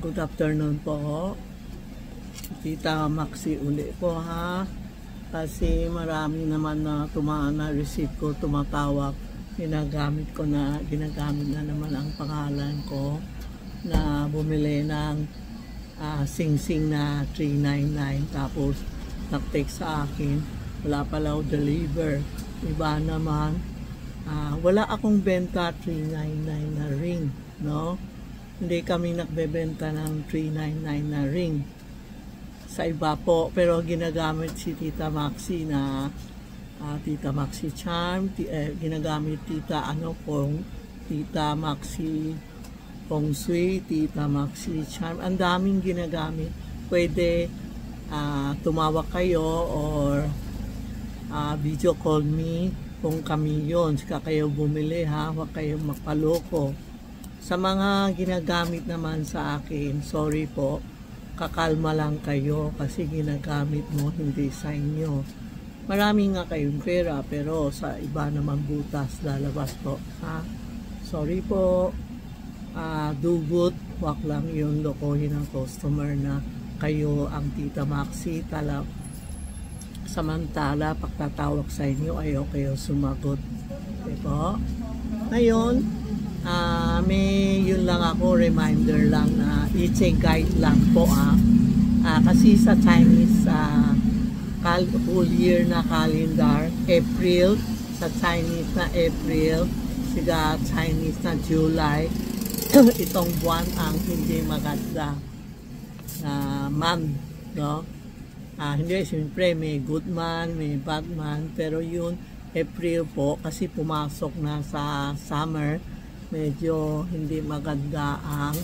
Good afternoon po. Tita Maxi uli po ha. Kasi marami naman na receive ko, tumatawag. Ginagamit na naman ang pangalan ko na bumili ng sing-sing na 399. Tapos nag-text sa akin, wala pala deliver. Iba naman, wala akong benta 399 na ring, no? Hindi kami nagbebenta ng 399 na ring sa iba po, pero ginagamit si Tita Maxi na Tita Maxi Charm, ginagamit Tita Tita Maxi Feng Shui, Tita Maxi Charm, ang daming ginagamit. Pwede tumawag kayo or video call me kung kami yun, saka kayo bumili ha, huwag kayong magpaloko. Sa mga ginagamit naman sa akin, sorry po, kakalma lang kayo kasi ginagamit mo hindi sa inyo. Marami nga kayong pera pero sa iba naman butas lalabas po. Ha? Sorry po, dugot, wag lang yung lokohin ng customer na kayo ang Tita Maxi. Samantala, pagtatawag sa inyo, ayaw kayo sumagot. Okay po? Ngayon, may yun lang ako, reminder lang na i-check guide lang po kasi sa Chinese whole year na calendar, April, sa Chinese na April, sa Chinese na July, itong buwan ang hindi maganda na month, no? Hindi, siyempre may good man, may bad man, pero yun April po kasi pumasok na sa summer, medyo hindi maganda ang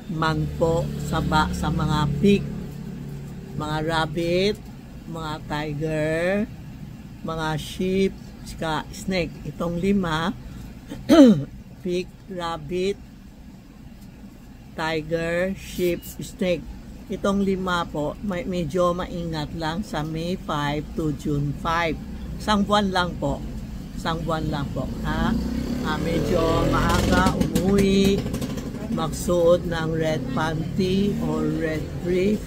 month po sa mga pig, mga rabbit, mga tiger, mga sheep, saka snake. Itong 5 pig, rabbit, tiger, sheep, snake. Itong 5 po, medyo maingat lang sa May 5 to June 5. Isang buwan lang po. Ha? Medyo maaga umuwi, magsuot ng red panty or red brief.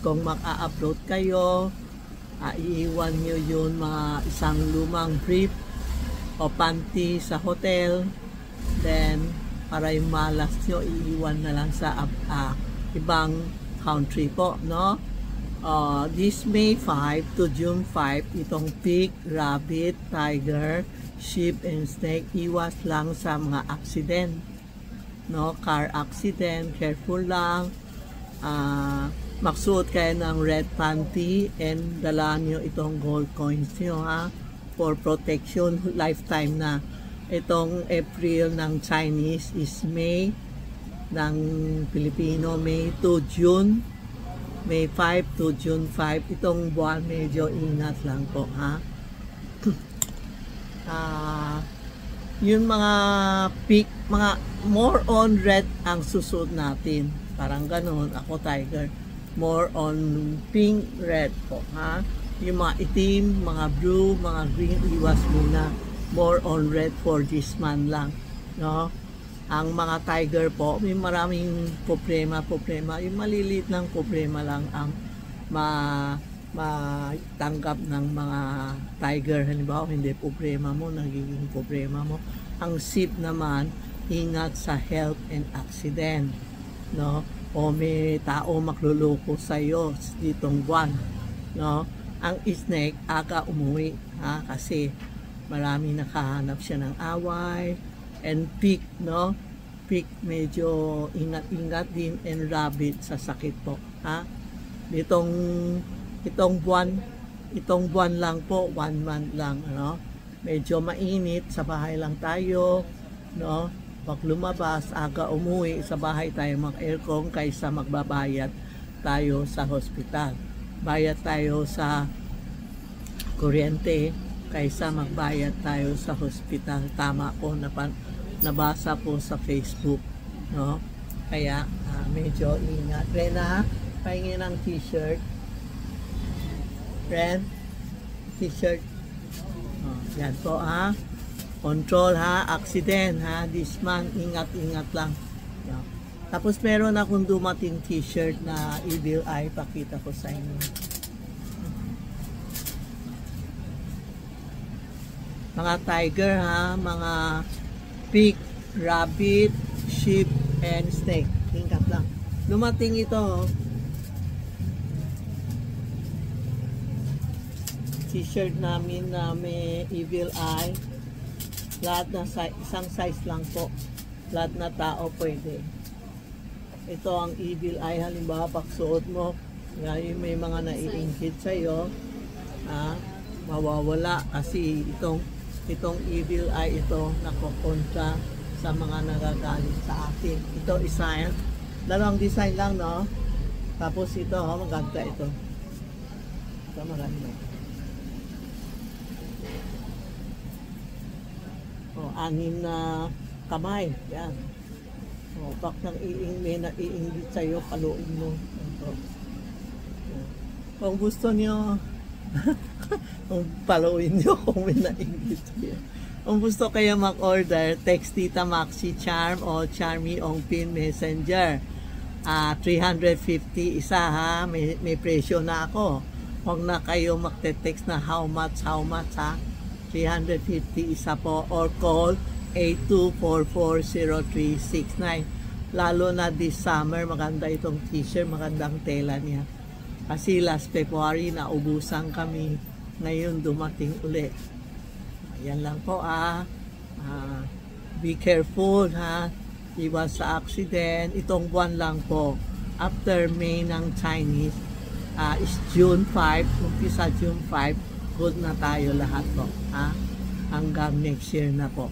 Kung maka-upload kayo, iiwan nyo yun mga isang lumang brief o panty sa hotel. Then, para yung malas nyo, iiwan na lang sa ibang country po, no? This May 5 to June 5, itong pig, rabbit, tiger, sheep, and snake, iwas lang sa mga accident, no? Car accident, careful lang. Magsuot kayo ng red panty and dala nyo itong gold coins nyo ha, for protection, lifetime na. Itong April ng Chinese is May, ng Pilipino May to June, May 5 to June 5. Itong buwan medyo ingat lang po ha. Yung mga peak, mga more on red ang susuot natin, parang ganon. Ako tiger, more on pink, red po ha. Yung mga itim, mga blue, mga green, iwas muna. More on red for this month lang, no? Ang mga tiger po, may maraming problema. Yung maliliit ng problema lang ang matanggap ng mga tiger. Halimbawa, hindi problema mo, nagiging problema mo. Ang sheep naman, ingat sa health and accident, no? O may tao magluloko sa iyo ditong buwan, no? Ang snake, aga umuwi, ha? Kasi marami nakahanap siya ng away. And pig, no? Pig, medyo ingat-ingat din. And rabbit, sa sakit po, ha? Itong buwan lang po, 1 month lang, ano? Medyo mainit, sa bahay lang tayo, no? Pag lumabas, aga umuwi, sa bahay tayo mag-aircon kaysa magbabayad tayo sa hospital. Bayad tayo sa kuryente kaysa magbayad tayo sa hospital. Tama po, nabasa po sa Facebook, no? Kaya medyo ingat. Rena, pahingi ng t-shirt. Ren, t-shirt. Yan po ha. Control ha, accident ha. This month, ingat-ingat lang. Tapos meron akong dumating t-shirt na Evil Eye, pakita ko sa inyo. Mga tiger ha, mga pig, rabbit, sheep, and snake. Tingkat lang. Dumating ito. T-shirt namin na may Evil Eye. Lahat na isang size lang po. Lahat na tao pwede. Ito ang Evil Eye. Halimbawa, pagsuot mo, may mga naiingkit sa'yo. Mawawala kasi itong Evil Eye ito nakukontra sa mga nagagalit sa atin. Ito isa, dalawang design lang, no? Tapos ito, maganda ito. Ito maganda. Anim na kamay. Yan. Pag may naiingit sa'yo, paluin mo. Ito. Kung gusto niyo, kung paluin nyo kung may naingit sa'yo. Kung gusto kayo mag-order, text Tita Maxi Charm o Charmy Ongpin Messenger. 350 isa ha. May presyo na ako. Huwag na kayo magte-text na how much ha. 350 isa po or call 82440369. Lalo na this summer, maganda itong t-shirt, magandang tela niya. Kasi last February naubusan kami, ngayon dumating uli. Yan lang po be careful ha, iwas sa accident. Itong buwan lang po, after May ng Chinese, is June 5, umpisa June 5, good na tayo lahat po ha, hanggang next year na po.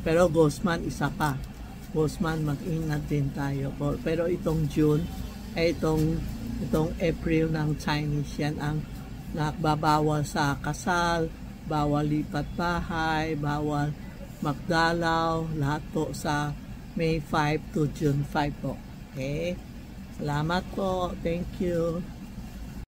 Pero Guzman isa pa, Guzman mag-ingat din tayo po. Pero itong June itong April ng Chinese, yan ang nagbabawal sa kasal, bawal lipat bahay, bawal magdalaw, lahat po sa May 5 to June 5 po. Okay? Salamat po. Thank you.